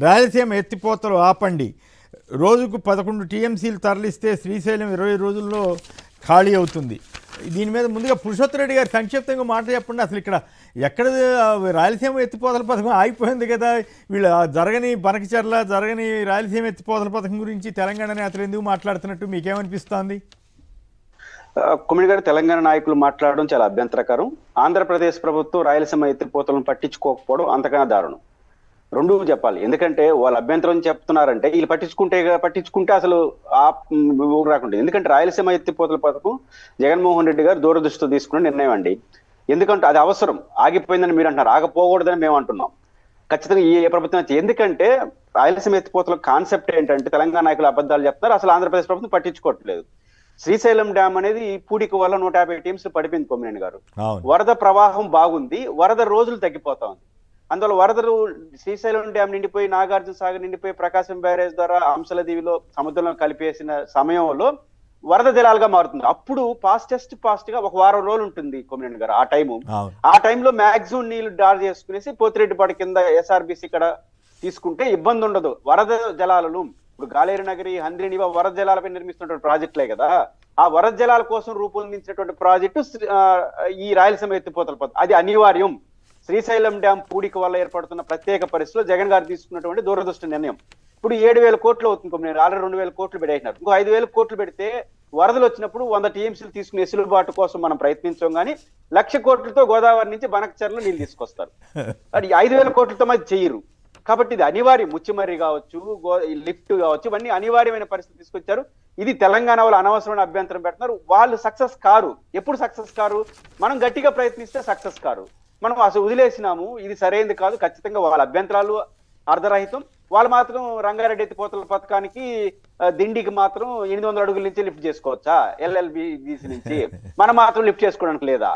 రాయలసీమ ఎత్తిపోతలు ఆపండి, రోజుకు 11 టీఎంసీలు తరలిస్తే శ్రీశైలం 20 రోజుల్లో ఖాళీ అవుతుంది. దీని మీద ముందుగా పురుషోత్తరెడ్డి గారు సంక్షిప్తంగా మాట చెప్పండి. అసలు ఇక్కడ ఎక్కడ రాయలసీమ ఎత్తిపోతల పథకం ఆగిపోయింది కదా, వీళ్ళు జరగని బనకచర్ల జరగని రాయలసీమ ఎత్తిపోతల పథకం గురించి తెలంగాణ నేతలు ఎందుకు మాట్లాడుతున్నట్టు మీకేమనిపిస్తోంది? కుమిడి గారు, తెలంగాణ నాయకులు మాట్లాడడం చాలా అభ్యంతరకరం. ఆంధ్రప్రదేశ్ ప్రభుత్వం రాయలసీమ ఎత్తిపోతలను పట్టించుకోకపోవడం అంతకన్నా దారుణం. రెండు చెప్పాలి. ఎందుకంటే వాళ్ళు అభ్యంతరం చెప్తున్నారంటే వీళ్ళు పట్టించుకుంటే అసలు రాకుండా. ఎందుకంటే రాయలసీమ ఎత్తిపోతల పథకం జగన్మోహన్ రెడ్డి గారు దూరదృష్టితో తీసుకున్న నిర్ణయం అండి. ఎందుకంటే అది అవసరం. ఆగిపోయిందని మీరు అంటున్నారు, ఆగపోకూడదని మేము అంటున్నాం. ఖచ్చితంగా ఏ ప్రభుత్వం ఎందుకంటే రాయలసీమ ఎత్తిపోతల కాన్సెప్ట్ ఏంటంటే తెలంగాణ నాయకులు అబద్ధాలు చెప్తున్నారు, అసలు ఆంధ్రప్రదేశ్ ప్రభుత్వం పట్టించుకోవట్లేదు. శ్రీశైలం డ్యామ్ అనేది పూడిక వల్ల 150 టీమ్స్ పడిపోయింది కొమ్మినేని గారు. వరద ప్రవాహం బాగుంది, వరద రోజులు తగ్గిపోతా ఉంది. అందువల్ల వరదలు శ్రీశైలం డ్యామ్ నిండిపోయి, నాగార్జున సాగర్ నిండిపోయి, ప్రకాశం బ్యారేజ్ ద్వారా అంశల దీవిలో సముద్రంలో కలిపేసిన సమయంలో వరద జలాలుగా మారుతుంది. అప్పుడు ఫాస్ట్ గా 1 వారం రోజులు ఉంటుంది కొమ్మినేని గారు. ఆ టైంలో మాక్సిమం నీళ్లు డార్ చేసుకునేసి పోతిరెడ్డిపాడు కింద ఎస్ఆర్బిసి ఇక్కడ తీసుకుంటే ఇబ్బంది ఉండదు. వరద జలాలను ఇప్పుడు గాలేరు నగరి, హంద్రినివా వరద జలాలపై నిర్మిస్తున్నటువంటి ప్రాజెక్టులే కదా. ఆ వరద జలాల కోసం రూపొందించినటువంటి ప్రాజెక్టు ఈ రాయలసీమ ఎత్తిపోతల పథకం. అది అనివార్యం. శ్రీశైలం డ్యామ్ పూడిక వల్ల ఏర్పడుతున్న ప్రత్యేక పరిస్థితిలో జగన్ గారు తీసుకున్నటువంటి దూరదృష్టి నిర్ణయం. ఇప్పుడు 7,000 కోట్లు అవుతుంది కొమ్మినేని. ఆల్రెడీ 2,000 కోట్లు పెట్టేసినారు. ఇంకో 5,000 కోట్లు పెడితే వరదలు వచ్చినప్పుడు 100 టీఎంసీలు తీసుకునే వెసులుబాటు కోసం మనం ప్రయత్నించాం. కానీ 1,00,000 కోట్లతో గోదావరి నుంచి బనకచర్ల నీళ్ళు తీసుకొస్తారు. అది 5,000 కోట్లతో మరి చెయ్యరు. కాబట్టి ఇది అనివార్యం. ముచ్చిమర్రి కావచ్చు, లిఫ్ట్ కావచ్చు, ఇవన్నీ అనివార్యమైన పరిస్థితి తీసుకొచ్చారు. ఇది తెలంగాణ వాళ్ళు అనవసరమైన అభ్యంతరం పెడుతున్నారు. వాళ్ళు సక్సెస్ కారు. ఎప్పుడు సక్సెస్ కారు? మనం గట్టిగా ప్రయత్నిస్తే సక్సెస్ కారు. మనం అసలు వదిలేసినాము, ఇది సరైనది కాదు. ఖచ్చితంగా వాళ్ళ అభ్యంతరాలు అర్ధరహితం. వాళ్ళు మాత్రం రంగారెడ్డి ఎత్తిపోతల పథకానికి దిండికి మాత్రం 800 అడుగుల నుంచి లిఫ్ట్ చేసుకోవచ్చా? ఎల్ఎల్బిసి నుంచి మనం మాత్రం లిఫ్ట్ చేసుకోవడానికి లేదా?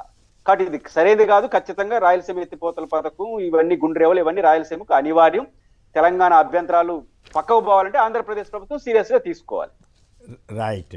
కాబట్టి ఇది సరైనది కాదు. ఖచ్చితంగా రాయలసీమ ఎత్తిపోతల పథకం, ఇవన్నీ గుండ్రేవలు, ఇవన్నీ రాయలసీమకు అనివార్యం. తెలంగాణ అభ్యంతరాలు పక్కకు పోవాలంటే ఆంధ్రప్రదేశ్ ప్రభుత్వం సీరియస్ గా తీసుకోవాలి. రైట్.